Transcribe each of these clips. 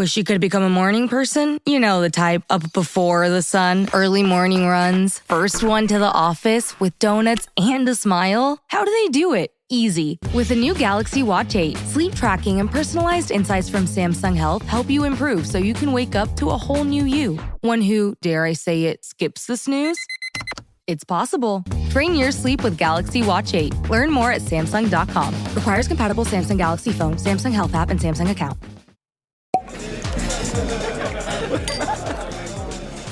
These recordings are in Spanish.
Wish you could become a morning person? You know the type, up before the sun, early morning runs, first one to the office with donuts and a smile. How do they do it? Easy. With the new Galaxy Watch 8, sleep tracking and personalized insights from Samsung Health help you improve so you can wake up to a whole new you. One who, dare I say it, skips the snooze? It's possible. Train your sleep with Galaxy Watch 8. Learn more at Samsung.com. Requires compatible Samsung Galaxy phone, Samsung Health app, and Samsung account.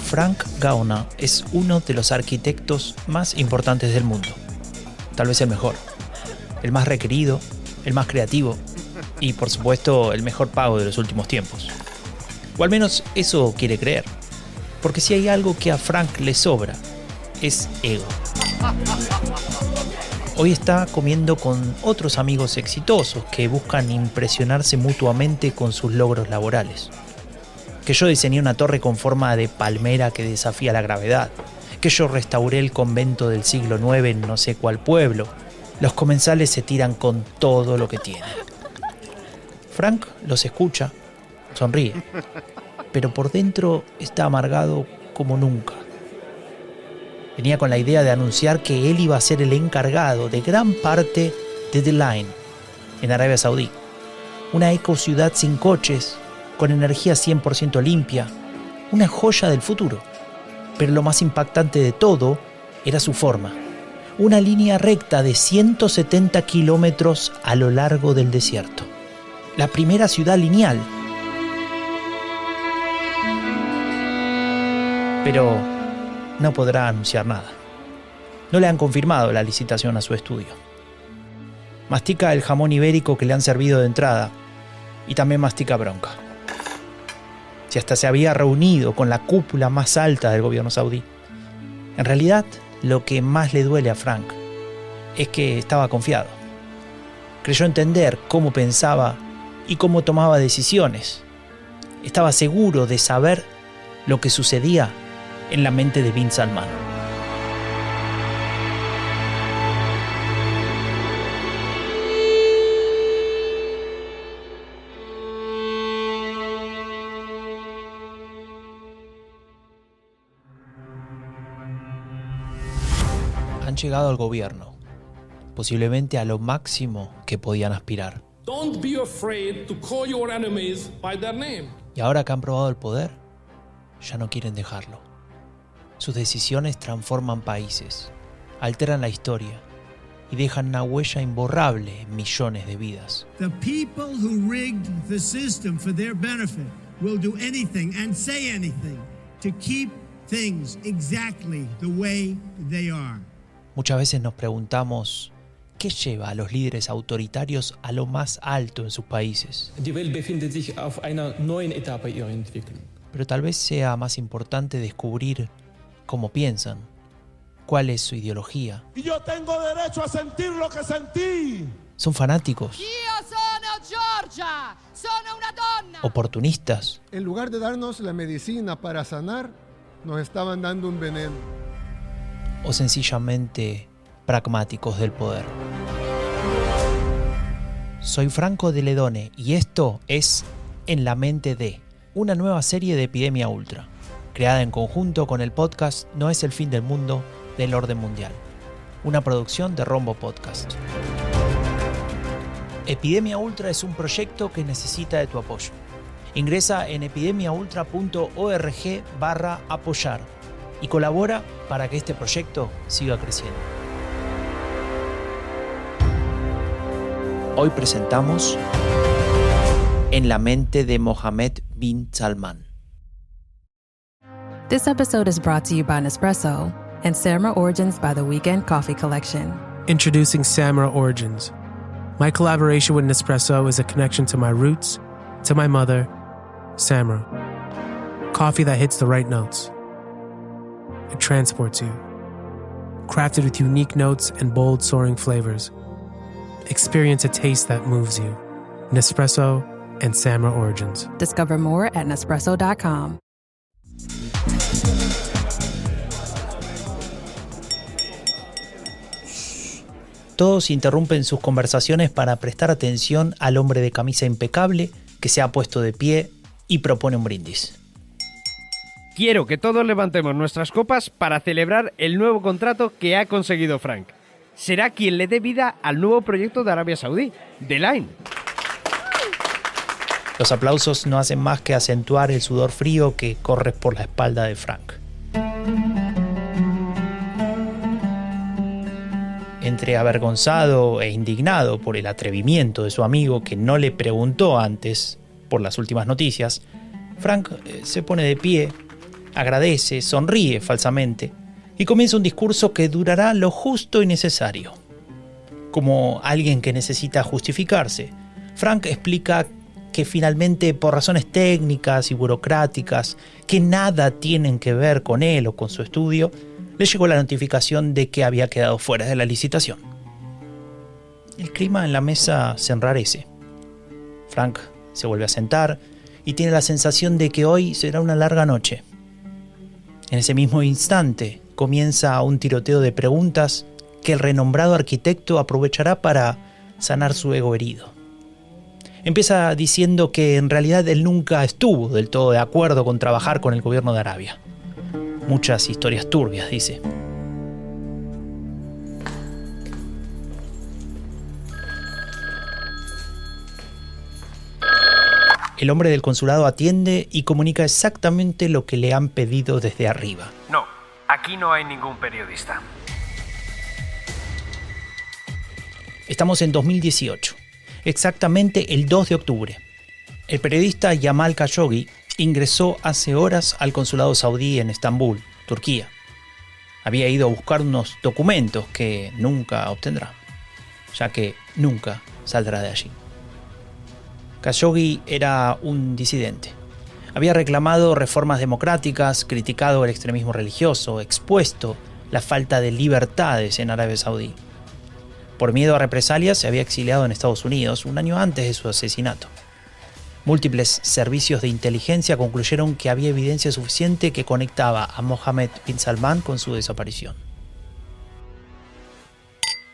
Frank Gauna es uno de los arquitectos más importantes del mundo. Tal vez el mejor, el más requerido, el más creativo y, por supuesto, el mejor pago de los últimos tiempos. O al menos eso quiere creer. Porque si hay algo que a Frank le sobra, es ego. Hoy está comiendo con otros amigos exitosos que buscan impresionarse mutuamente con sus logros laborales. Que yo diseñé una torre con forma de palmera que desafía la gravedad. Que yo restauré el convento del siglo IX en no sé cuál pueblo. Los comensales se tiran con todo lo que tienen. Frank los escucha, sonríe, pero por dentro está amargado como nunca. Venía con la idea de anunciar que él iba a ser el encargado de gran parte de The Line, en Arabia Saudí. Una ecociudad sin coches, con energía 100% limpia, una joya del futuro. Pero lo más impactante de todo era su forma. Una línea recta de 170 kilómetros a lo largo del desierto. La primera ciudad lineal. Pero no podrá anunciar nada. No le han confirmado la licitación a su estudio. Mastica el jamón ibérico que le han servido de entrada y también mastica bronca. Si hasta se había reunido con la cúpula más alta del gobierno saudí. En realidad, lo que más le duele a Frank es que estaba confiado. Creyó entender cómo pensaba y cómo tomaba decisiones. Estaba seguro de saber lo que sucedía en la mente de Bin Salman. Han llegado al gobierno, posiblemente a lo máximo que podían aspirar. Don't be afraid to call your enemies by their name. Y ahora que han probado el poder, ya no quieren dejarlo. Sus decisiones transforman países, alteran la historia y dejan una huella imborrable en millones de vidas. The people who rigged the system for their benefit will do anything and say anything to keep things exactly the way they are. Muchas veces nos preguntamos, ¿qué lleva a los líderes autoritarios a lo más alto en sus países? Die Welt befindet sich auf einer neuen Etappe ihrer Entwicklung. Pero tal vez sea más importante descubrir cómo piensan, cuál es su ideología. Y yo tengo derecho a sentir lo que sentí. ¿Son fanáticos? Io sono Giorgia, sono una donna. ¿Oportunistas? En lugar de darnos la medicina para sanar, nos estaban dando un veneno. ¿O sencillamente pragmáticos del poder? Soy Franco de Ledone y esto es En la mente de, una nueva serie de Epidemia Ultra, creada en conjunto con el podcast No es el fin del mundo del orden mundial, una producción de Rombo Podcast. Epidemia Ultra es un proyecto que necesita de tu apoyo. Ingresa en epidemiaultra.org/apoyar y colabora para que este proyecto siga creciendo. Hoy presentamos En la mente de Mohammed bin Salman. This episode is brought to you by Nespresso and Samra Origins by the Weekend Coffee Collection. Introducing Samra Origins. My collaboration with Nespresso is a connection to my roots, to my mother, Samra. Coffee that hits the right notes. It transports you. Crafted with unique notes and bold, soaring flavors. Experience a taste that moves you. Nespresso and Samra Origins. Discover more at Nespresso.com. Todos interrumpen sus conversaciones para prestar atención al hombre de camisa impecable que se ha puesto de pie y propone un brindis. Quiero que todos levantemos nuestras copas para celebrar el nuevo contrato que ha conseguido Frank. Será quien le dé vida al nuevo proyecto de Arabia Saudí, The Line. Los aplausos no hacen más que acentuar el sudor frío que corre por la espalda de Frank. Entre avergonzado e indignado por el atrevimiento de su amigo que no le preguntó antes por las últimas noticias, Frank se pone de pie, agradece, sonríe falsamente y comienza un discurso que durará lo justo y necesario. Como alguien que necesita justificarse, Frank explica que finalmente por razones técnicas y burocráticas que nada tienen que ver con él o con su estudio, le llegó la notificación de que había quedado fuera de la licitación. El clima en la mesa se enrarece. Frank se vuelve a sentar y tiene la sensación de que hoy será una larga noche. En ese mismo instante comienza un tiroteo de preguntas que el renombrado arquitecto aprovechará para sanar su ego herido. Empieza diciendo que en realidad él nunca estuvo del todo de acuerdo con trabajar con el gobierno de Arabia. Muchas historias turbias, dice. El hombre del consulado atiende y comunica exactamente lo que le han pedido desde arriba. No, aquí no hay ningún periodista. Estamos en 2018, exactamente el 2 de octubre. El periodista Yamal Khashoggi ingresó hace horas al consulado saudí en Estambul, Turquía. Había ido a buscar unos documentos que nunca obtendrá, ya que nunca saldrá de allí. Khashoggi era un disidente. Había reclamado reformas democráticas, criticado el extremismo religioso, expuesto la falta de libertades en Arabia Saudí. Por miedo a represalias se había exiliado en Estados Unidos un año antes de su asesinato. Múltiples servicios de inteligencia concluyeron que había evidencia suficiente que conectaba a Mohammed bin Salman con su desaparición.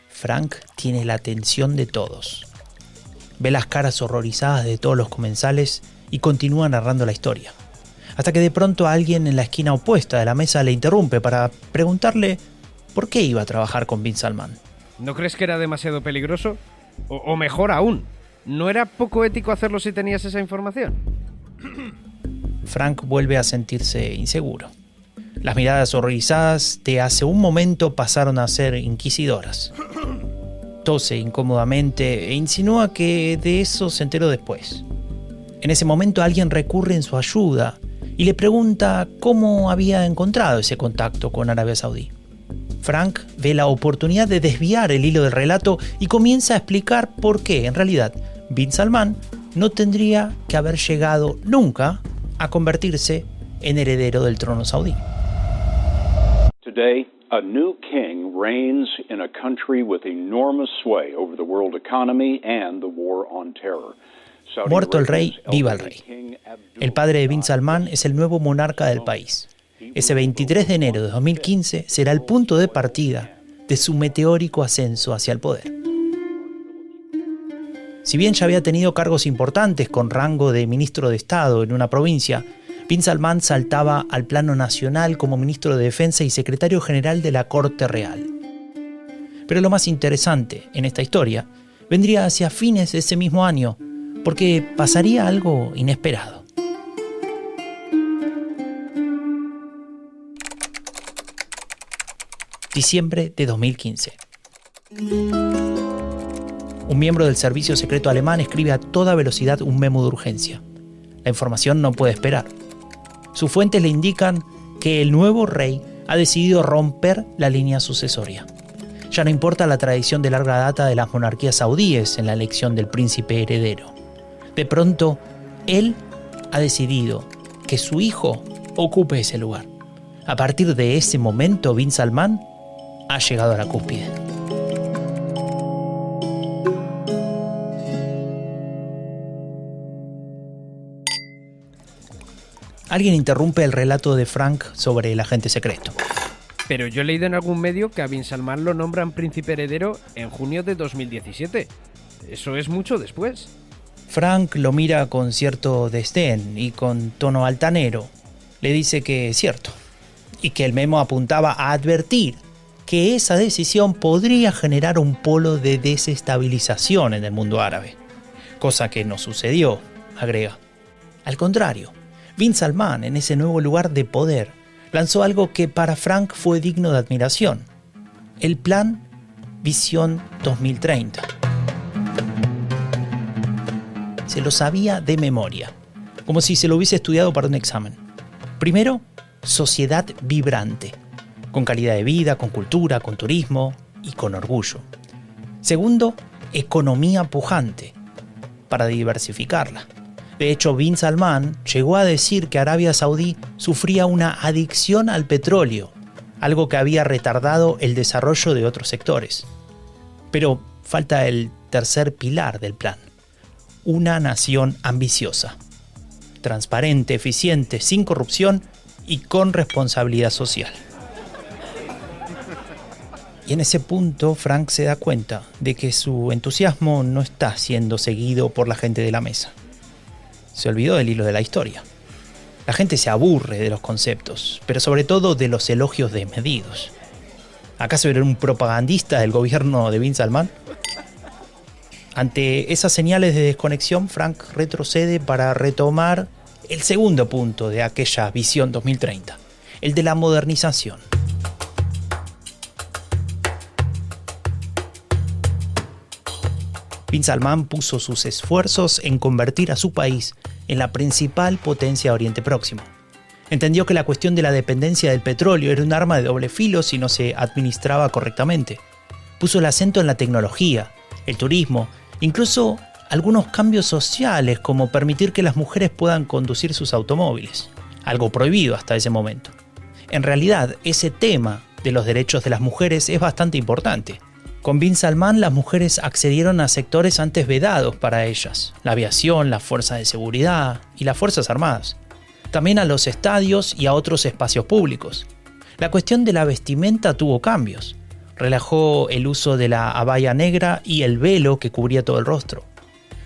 Frank tiene la atención de todos. Ve las caras horrorizadas de todos los comensales y continúa narrando la historia. Hasta que de pronto alguien en la esquina opuesta de la mesa le interrumpe para preguntarle por qué iba a trabajar con bin Salman. ¿No crees que era demasiado peligroso? O mejor aún, ¿no era poco ético hacerlo si tenías esa información? Frank vuelve a sentirse inseguro. Las miradas horrorizadas de hace un momento pasaron a ser inquisidoras. Tose incómodamente e insinúa que de eso se enteró después. En ese momento alguien recurre en su ayuda y le pregunta cómo había encontrado ese contacto con Arabia Saudí. Frank ve la oportunidad de desviar el hilo del relato y comienza a explicar por qué, en realidad, bin Salman no tendría que haber llegado nunca a convertirse en heredero del trono saudí. Today, a new king reigns in a country with enormous sway over the world economy and the war on terror. Muerto el rey, viva el rey. El padre de bin Salman es el nuevo monarca del país. Ese 23 de enero de 2015 será el punto de partida de su meteórico ascenso hacia el poder. Si bien ya había tenido cargos importantes con rango de ministro de Estado en una provincia, bin Salman saltaba al plano nacional como ministro de Defensa y secretario general de la Corte Real. Pero lo más interesante en esta historia vendría hacia fines de ese mismo año, porque pasaría algo inesperado. Diciembre de 2015. Un miembro del servicio secreto alemán escribe a toda velocidad un memo de urgencia. La información no puede esperar. Sus fuentes le indican que el nuevo rey ha decidido romper la línea sucesoria. Ya no importa la tradición de larga data de las monarquías saudíes en la elección del príncipe heredero. De pronto, él ha decidido que su hijo ocupe ese lugar. A partir de ese momento, bin Salman ha llegado a la cúspide. Alguien interrumpe el relato de Frank sobre el agente secreto. Pero yo he leído en algún medio que a bin Salman lo nombran príncipe heredero en junio de 2017. Eso es mucho después. Frank lo mira con cierto desdén y con tono altanero le dice que es cierto y que el memo apuntaba a advertir que esa decisión podría generar un polo de desestabilización en el mundo árabe, cosa que no sucedió, agrega. Al contrario, Bin Salman, en ese nuevo lugar de poder, lanzó algo que para Frank fue digno de admiración: el plan Visión 2030. Se lo sabía de memoria, como si se lo hubiese estudiado para un examen. Primero, sociedad vibrante, con calidad de vida, con cultura, con turismo y con orgullo. Segundo, economía pujante, para diversificarla. De hecho, Bin Salman llegó a decir que Arabia Saudí sufría una adicción al petróleo, algo que había retardado el desarrollo de otros sectores. Pero falta el tercer pilar del plan: una nación ambiciosa, transparente, eficiente, sin corrupción y con responsabilidad social. Y en ese punto Frank se da cuenta de que su entusiasmo no está siendo seguido por la gente de la mesa. Se olvidó del hilo de la historia. La gente se aburre de los conceptos, pero sobre todo de los elogios desmedidos. ¿Acaso era un propagandista del gobierno de Bin Salman? Ante esas señales de desconexión, Frank retrocede para retomar el segundo punto de aquella Visión 2030, el de la modernización. Bin Salman puso sus esfuerzos en convertir a su país en la principal potencia de Oriente Próximo. Entendió que la cuestión de la dependencia del petróleo era un arma de doble filo si no se administraba correctamente. Puso el acento en la tecnología, el turismo, incluso algunos cambios sociales como permitir que las mujeres puedan conducir sus automóviles, algo prohibido hasta ese momento. En realidad, ese tema de los derechos de las mujeres es bastante importante. Con Bin Salman, las mujeres accedieron a sectores antes vedados para ellas: la aviación, las fuerzas de seguridad y las fuerzas armadas. También a los estadios y a otros espacios públicos. La cuestión de la vestimenta tuvo cambios. Relajó el uso de la abaya negra y el velo que cubría todo el rostro.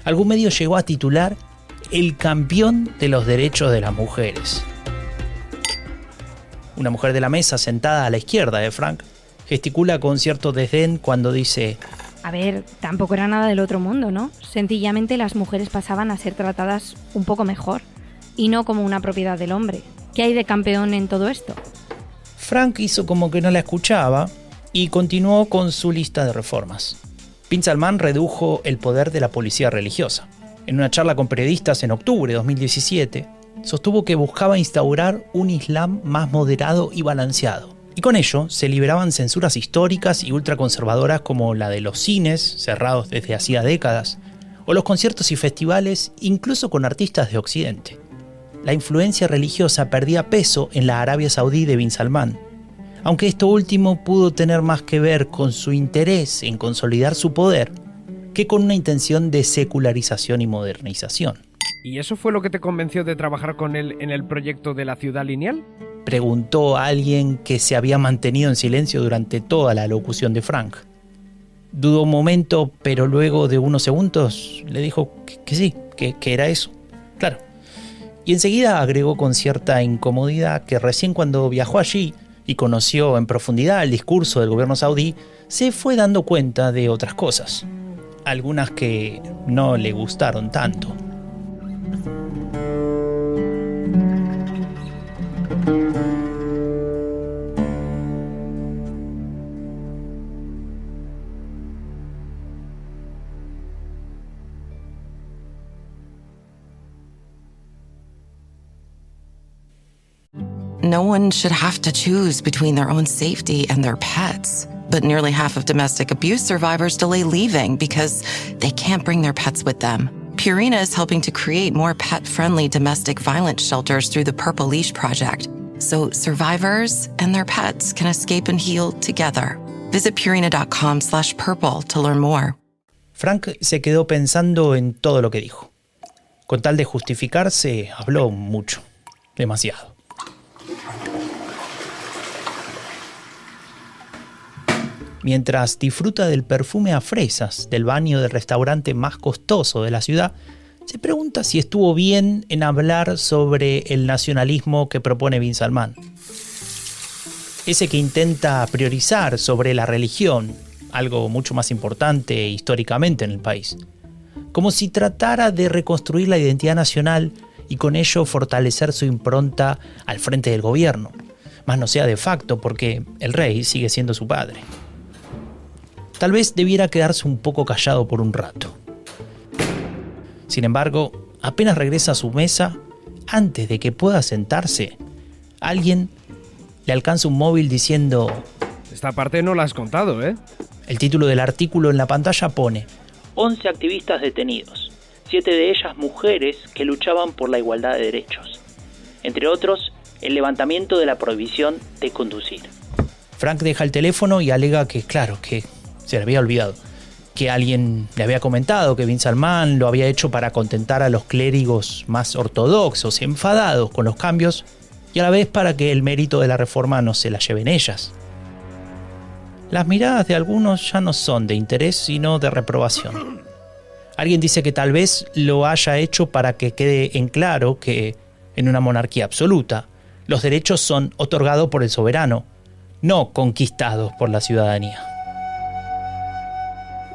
Algún medio llegó a titular "el campeón de los derechos de las mujeres". Una mujer de la mesa sentada a la izquierda de Frank gesticula con cierto desdén cuando dice: a ver, tampoco era nada del otro mundo, ¿no? Sencillamente las mujeres pasaban a ser tratadas un poco mejor y no como una propiedad del hombre. ¿Qué hay de campeón en todo esto? Frank hizo como que no la escuchaba y continuó con su lista de reformas. Bin Salman redujo el poder de la policía religiosa. En una charla con periodistas en octubre de 2017, sostuvo que buscaba instaurar un Islam más moderado y balanceado. Y con ello se liberaban censuras históricas y ultraconservadoras como la de los cines, cerrados desde hacía décadas, o los conciertos y festivales, incluso con artistas de Occidente. La influencia religiosa perdía peso en la Arabia Saudí de Bin Salman, aunque esto último pudo tener más que ver con su interés en consolidar su poder que con una intención de secularización y modernización. ¿Y eso fue lo que te convenció de trabajar con él en el proyecto de la ciudad lineal? Preguntó a alguien que se había mantenido en silencio durante toda la locución de Frank. Dudó un momento, pero luego de unos segundos le dijo que sí, que era eso. Claro. Y enseguida agregó con cierta incomodidad que recién cuando viajó allí y conoció en profundidad el discurso del gobierno saudí, se fue dando cuenta de otras cosas, algunas que no le gustaron tanto. No one should have to choose between their own safety and their pets. But nearly half of domestic abuse survivors delay leaving because they can't bring their pets with them. Purina is helping to create more pet-friendly domestic violence shelters through the Purple Leash Project, so survivors and their pets can escape and heal together. Visit Purina.com/purple to learn more. Frank se quedó pensando en todo lo que dijo. Con tal de justificarse, habló mucho, demasiado. Mientras disfruta del perfume a fresas del baño del restaurante más costoso de la ciudad, se pregunta si estuvo bien en hablar sobre el nacionalismo que propone Bin Salman. Ese que intenta priorizar sobre la religión, algo mucho más importante históricamente en el país. Como si tratara de reconstruir la identidad nacional y con ello fortalecer su impronta al frente del gobierno. Más no sea de facto porque el rey sigue siendo su padre. Tal vez debiera quedarse un poco callado por un rato. Sin embargo, apenas regresa a su mesa, antes de que pueda sentarse, alguien le alcanza un móvil diciendo: Esta parte no la has contado, ¿eh? El título del artículo en la pantalla pone: 11 activistas detenidos, 7 de ellas mujeres que luchaban por la igualdad de derechos. Entre otros, el levantamiento de la prohibición de conducir. Frank deja el teléfono y alega que, claro, que se le había olvidado. Que alguien le había comentado que Bin Salman lo había hecho para contentar a los clérigos más ortodoxos, enfadados con los cambios, y a la vez para que el mérito de la reforma no se la lleven ellas. Las miradas de algunos ya no son de interés, sino de reprobación. Alguien dice que tal vez lo haya hecho para que quede en claro que, en una monarquía absoluta, los derechos son otorgados por el soberano, no conquistados por la ciudadanía.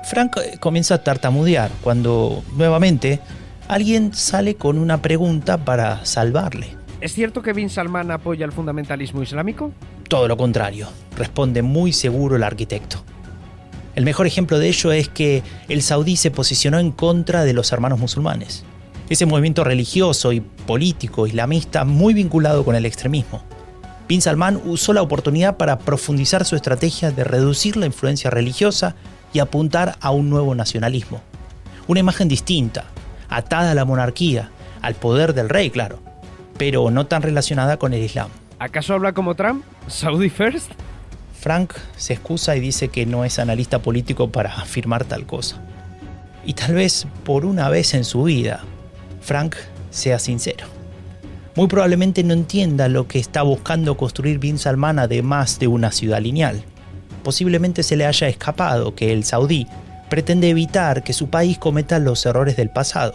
Frank comienza a tartamudear cuando, nuevamente, alguien sale con una pregunta para salvarle. ¿Es cierto que Bin Salman apoya el fundamentalismo islámico? Todo lo contrario, responde muy seguro el arquitecto. El mejor ejemplo de ello es que el saudí se posicionó en contra de los hermanos musulmanes. Ese movimiento religioso y político islamista muy vinculado con el extremismo. Bin Salman usó la oportunidad para profundizar su estrategia de reducir la influencia religiosa y apuntar a un nuevo nacionalismo. Una imagen distinta, atada a la monarquía, al poder del rey, claro, pero no tan relacionada con el Islam. ¿Acaso habla como Trump? ¿Saudi first? Frank se excusa y dice que no es analista político para afirmar tal cosa. Y tal vez por una vez en su vida, Frank sea sincero. Muy probablemente no entienda lo que está buscando construir Bin Salman además de una ciudad lineal. Posiblemente se le haya escapado que el saudí pretende evitar que su país cometa los errores del pasado,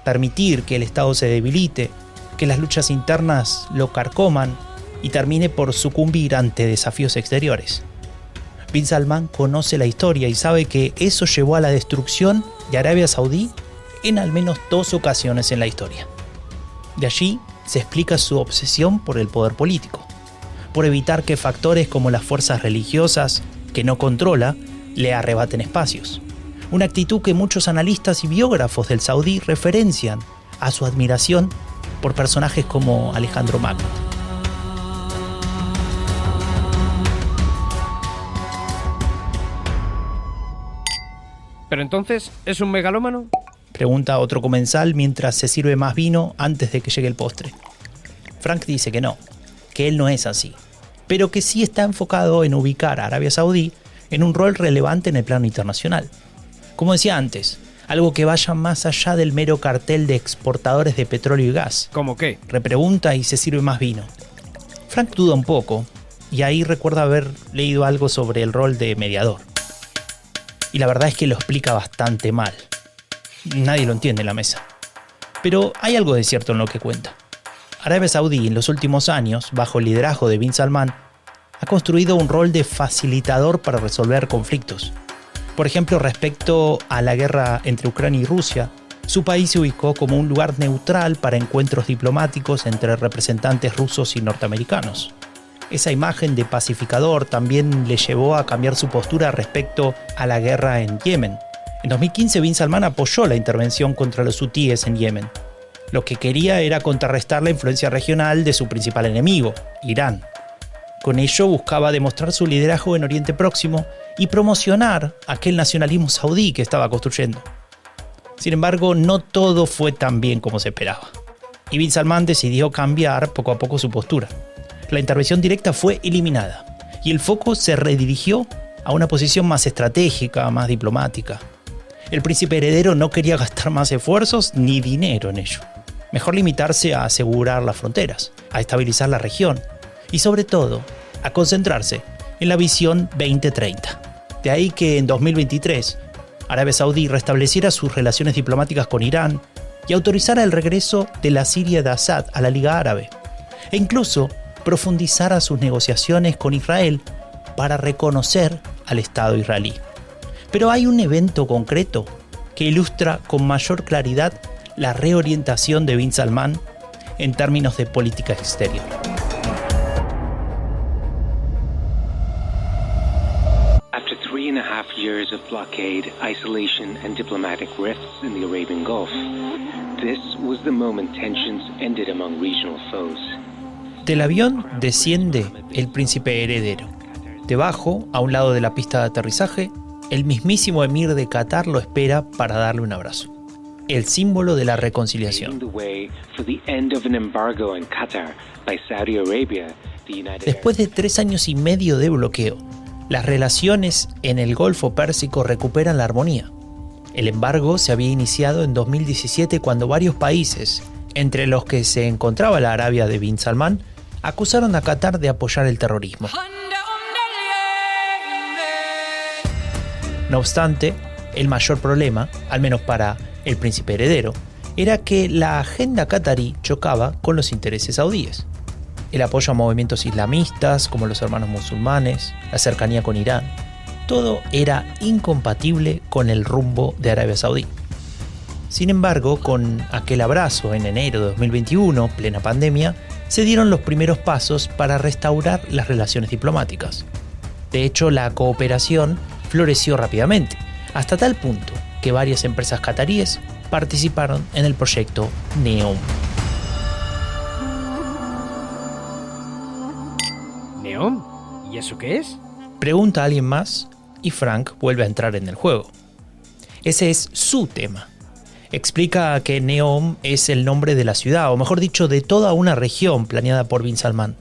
permitir que el Estado se debilite, que las luchas internas lo carcoman y termine por sucumbir ante desafíos exteriores. Bin Salman conoce la historia y sabe que eso llevó a la destrucción de Arabia Saudí en al menos 2 ocasiones en la historia. De allí se explica su obsesión por el poder político, por evitar que factores como las fuerzas religiosas, que no controla, le arrebaten espacios. Una actitud que muchos analistas y biógrafos del saudí referencian a su admiración por personajes como Alejandro Magno. ¿Pero entonces es un megalómano? Pregunta otro comensal mientras se sirve más vino antes de que llegue el postre. Frank dice que no, que él no es así, pero que sí está enfocado en ubicar a Arabia Saudí en un rol relevante en el plano internacional. Como decía antes, algo que vaya más allá del mero cartel de exportadores de petróleo y gas. ¿Cómo qué? Repregunta y se sirve más vino. Frank duda un poco, y ahí recuerda haber leído algo sobre el rol de mediador. Y la verdad es que lo explica bastante mal. Nadie lo entiende en la mesa. Pero hay algo de cierto en lo que cuenta. Arabia Saudí en los últimos años, bajo el liderazgo de Bin Salman, ha construido un rol de facilitador para resolver conflictos. Por ejemplo, respecto a la guerra entre Ucrania y Rusia, su país se ubicó como un lugar neutral para encuentros diplomáticos entre representantes rusos y norteamericanos. Esa imagen de pacificador también le llevó a cambiar su postura respecto a la guerra en Yemen. En 2015, Bin Salman apoyó la intervención contra los hutíes en Yemen. Lo que quería era contrarrestar la influencia regional de su principal enemigo, Irán. Con ello buscaba demostrar su liderazgo en Oriente Próximo y promocionar aquel nacionalismo saudí que estaba construyendo. Sin embargo, no todo fue tan bien como se esperaba. Y Bin Salman decidió cambiar poco a poco su postura. La intervención directa fue eliminada y el foco se redirigió a una posición más estratégica, más diplomática. El príncipe heredero no quería gastar más esfuerzos ni dinero en ello. Mejor limitarse a asegurar las fronteras, a estabilizar la región y sobre todo a concentrarse en la visión 2030. De ahí que en 2023 Arabia Saudí restableciera sus relaciones diplomáticas con Irán, y autorizara el regreso de la Siria de Assad a la Liga Árabe, e incluso profundizara sus negociaciones con Israel para reconocer al Estado israelí. Pero hay un evento concreto que ilustra con mayor claridad la reorientación de bin Salman en términos de política exterior. After 3.5 years of blockade, isolation, and diplomatic rifts in the Arabian Gulf, this was the moment tensions ended among regional foes. Del avión desciende el príncipe heredero. Debajo, a un lado de la pista de aterrizaje, el mismísimo emir de Qatar lo espera para darle un abrazo. El símbolo de la reconciliación. Después de 3 años y medio de bloqueo, las relaciones en el Golfo Pérsico recuperan la armonía. El embargo se había iniciado en 2017 cuando varios países, entre los que se encontraba la Arabia de bin Salman, acusaron a Qatar de apoyar el terrorismo. No obstante, el mayor problema, al menos para el príncipe heredero, era que la agenda qatarí chocaba con los intereses saudíes. El apoyo a movimientos islamistas como los Hermanos Musulmanes, la cercanía con Irán, todo era incompatible con el rumbo de Arabia Saudí. Sin embargo, con aquel abrazo en enero de 2021, plena pandemia, se dieron los primeros pasos para restaurar las relaciones diplomáticas. De hecho, la cooperación floreció rápidamente, hasta tal punto que varias empresas qataríes participaron en el proyecto NEOM. ¿NEOM? ¿Y eso qué es? Pregunta a alguien más y Frank vuelve a entrar en el juego. Ese es su tema. Explica que NEOM es el nombre de la ciudad, o mejor dicho, de toda una región planeada por bin Salman.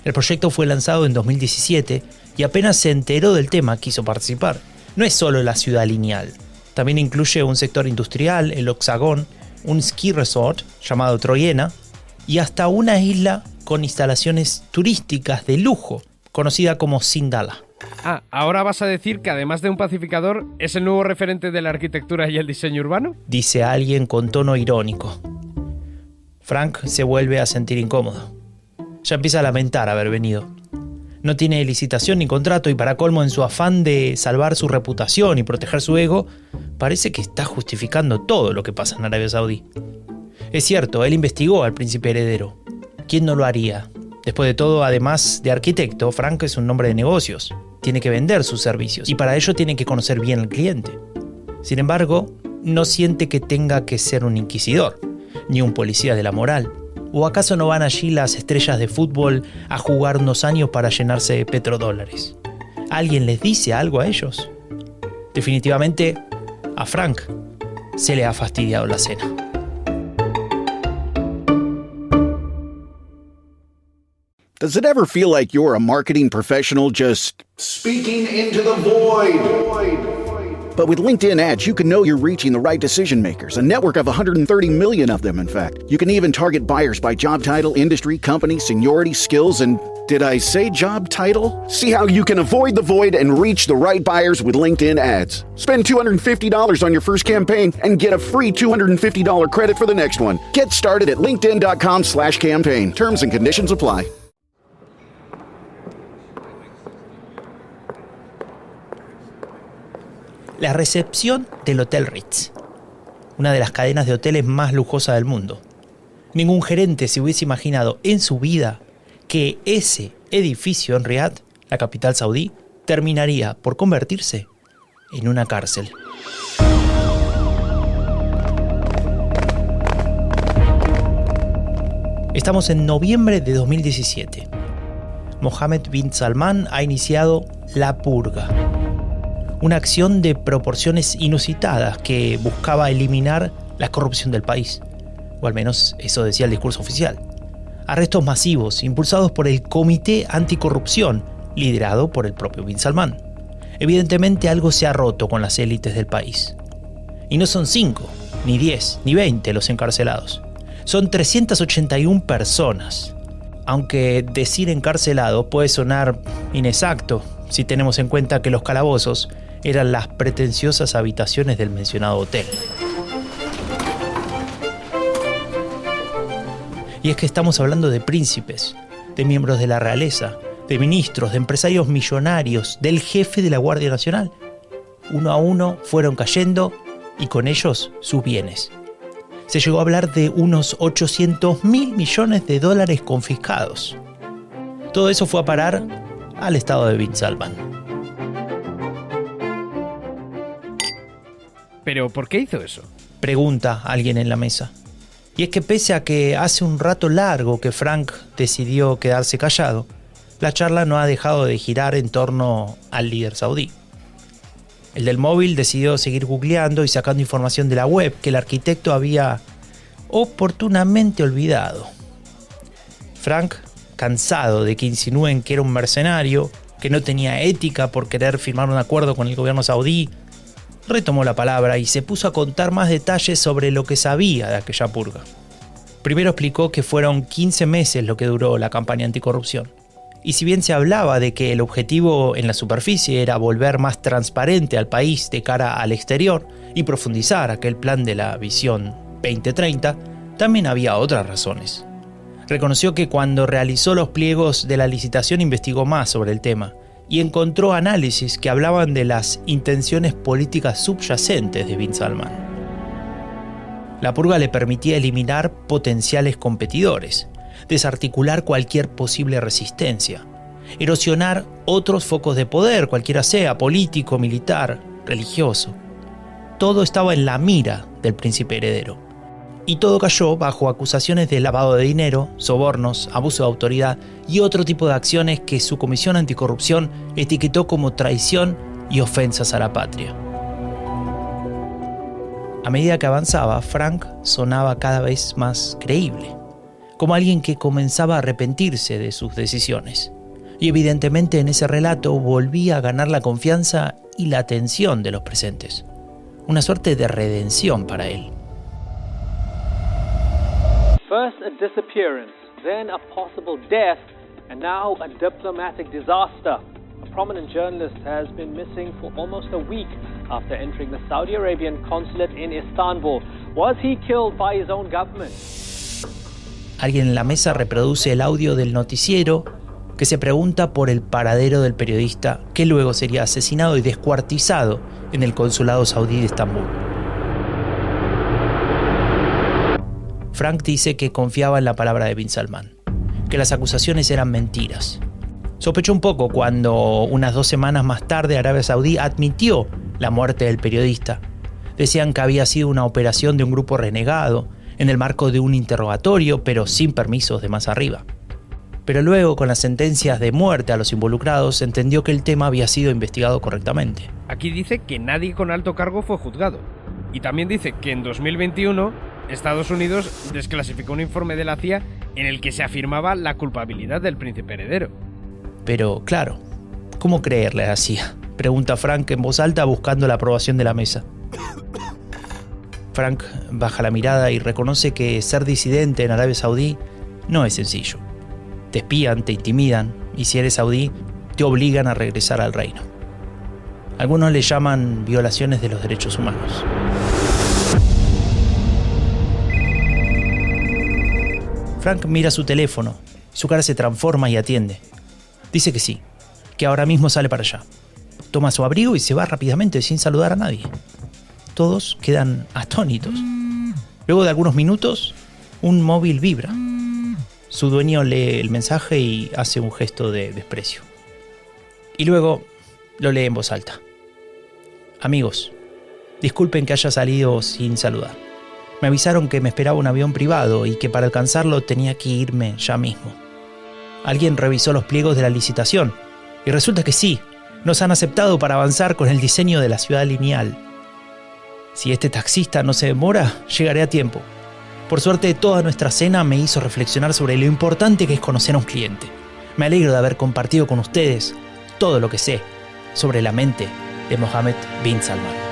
El proyecto fue lanzado en 2017 y apenas se enteró del tema quiso participar. No es solo la ciudad lineal, también incluye un sector industrial, el Oxagón, un ski resort llamado Troyena y hasta una isla con instalaciones turísticas de lujo, conocida como Sindala. Ah, ¿ahora vas a decir que además de un pacificador es el nuevo referente de la arquitectura y el diseño urbano? Dice alguien con tono irónico. Frank se vuelve a sentir incómodo. Ya empieza a lamentar haber venido. No tiene licitación ni contrato y para colmo, en su afán de salvar su reputación y proteger su ego, parece que está justificando todo lo que pasa en Arabia Saudí. Es cierto, él investigó al príncipe heredero. ¿Quién no lo haría? Después de todo, además de arquitecto, Frank es un hombre de negocios. Tiene que vender sus servicios y para ello tiene que conocer bien al cliente. Sin embargo, no siente que tenga que ser un inquisidor, ni un policía de la moral. ¿O acaso no van allí las estrellas de fútbol a jugar unos años para llenarse de petrodólares? ¿Alguien les dice algo a ellos? Definitivamente, a Frank se le ha fastidiado la cena. Does it ever feel like you're a marketing professional just speaking into the void? But with LinkedIn ads, you can know you're reaching the right decision makers, a network of 130 million of them, in fact. You can even target buyers by job title, industry, company, seniority, skills, and did I say job title? See how you can avoid the void and reach the right buyers with LinkedIn ads. Spend $250 on your first campaign and get a free $250 credit for the next one. Get started at linkedin.com/campaign. Terms and conditions apply. La recepción del Hotel Ritz, una de las cadenas de hoteles más lujosas del mundo. Ningún gerente se hubiese imaginado en su vida que ese edificio en Riad, la capital saudí, terminaría por convertirse en una cárcel. Estamos en noviembre de 2017. Mohammed bin Salman ha iniciado la purga. Una acción de proporciones inusitadas que buscaba eliminar la corrupción del país, o al menos eso decía el discurso oficial. Arrestos masivos impulsados por el Comité Anticorrupción, liderado por el propio bin Salman. Evidentemente algo se ha roto con las élites del país. Y no son 5, ni 10, ni 20 los encarcelados. Son 381 personas. Aunque decir encarcelado puede sonar inexacto si tenemos en cuenta que los calabozos eran las pretenciosas habitaciones del mencionado hotel. Y es que estamos hablando de príncipes, de miembros de la realeza, de ministros, de empresarios millonarios, del jefe de la Guardia Nacional. Uno a uno fueron cayendo y con ellos sus bienes. Se llegó a hablar de unos 800.000 millones de dólares confiscados. Todo eso fue a parar al estado de Bin Salman. ¿Pero por qué hizo eso? Pregunta alguien en la mesa. Y es que pese a que hace un rato largo que Frank decidió quedarse callado, la charla no ha dejado de girar en torno al líder saudí. El del móvil decidió seguir googleando y sacando información de la web que el arquitecto había oportunamente olvidado. Frank, cansado de que insinúen que era un mercenario, que no tenía ética por querer firmar un acuerdo con el gobierno saudí, retomó la palabra y se puso a contar más detalles sobre lo que sabía de aquella purga. Primero explicó que fueron 15 meses lo que duró la campaña anticorrupción. Y si bien se hablaba de que el objetivo en la superficie era volver más transparente al país de cara al exterior y profundizar aquel plan de la Visión 2030, también había otras razones. Reconoció que cuando realizó los pliegos de la licitación investigó más sobre el tema y encontró análisis que hablaban de las intenciones políticas subyacentes de Bin Salman. La purga le permitía eliminar potenciales competidores, desarticular cualquier posible resistencia, erosionar otros focos de poder, cualquiera sea, político, militar, religioso. Todo estaba en la mira del príncipe heredero. Y todo cayó bajo acusaciones de lavado de dinero, sobornos, abuso de autoridad y otro tipo de acciones que su comisión anticorrupción etiquetó como traición y ofensas a la patria. A medida que avanzaba, Frank sonaba cada vez más creíble, como alguien que comenzaba a arrepentirse de sus decisiones. Y evidentemente en ese relato volvía a ganar la confianza y la atención de los presentes. Una suerte de redención para él. First a disappearance, then a possible death, and now a diplomatic disaster. A prominent journalist has been missing for almost a week after entering the Saudi Arabian consulate in Istanbul. Was he killed by his own government? Alguien en la mesa reproduce el audio del noticiero que se pregunta por el paradero del periodista que luego sería asesinado y descuartizado en el consulado saudí de Estambul. Frank dice que confiaba en la palabra de Bin Salman, que las acusaciones eran mentiras. Sospechó un poco cuando, unas 2 semanas más tarde, Arabia Saudí admitió la muerte del periodista. Decían que había sido una operación de un grupo renegado, en el marco de un interrogatorio, pero sin permisos de más arriba. Pero luego, con las sentencias de muerte a los involucrados, entendió que el tema había sido investigado correctamente. Aquí dice que nadie con alto cargo fue juzgado. Y también dice que en 2021 Estados Unidos desclasificó un informe de la CIA en el que se afirmaba la culpabilidad del príncipe heredero. Pero, claro, ¿cómo creerle a la CIA? Pregunta Frank en voz alta buscando la aprobación de la mesa. Frank baja la mirada y reconoce que ser disidente en Arabia Saudí no es sencillo. Te espían, te intimidan y si eres saudí, te obligan a regresar al reino. Algunos le llaman violaciones de los derechos humanos. Frank mira su teléfono, su cara se transforma y atiende. Dice que sí, que ahora mismo sale para allá. Toma su abrigo y se va rápidamente sin saludar a nadie. Todos quedan atónitos. Luego de algunos minutos, un móvil vibra. Su dueño lee el mensaje y hace un gesto de desprecio. Y luego lo lee en voz alta. Amigos, disculpen que haya salido sin saludar. Me avisaron que me esperaba un avión privado y que para alcanzarlo tenía que irme ya mismo. Alguien revisó los pliegos de la licitación y resulta que sí, nos han aceptado para avanzar con el diseño de la ciudad lineal. Si este taxista no se demora, llegaré a tiempo. Por suerte, toda nuestra cena me hizo reflexionar sobre lo importante que es conocer a un cliente. Me alegro de haber compartido con ustedes todo lo que sé sobre la mente de Mohammed bin Salman.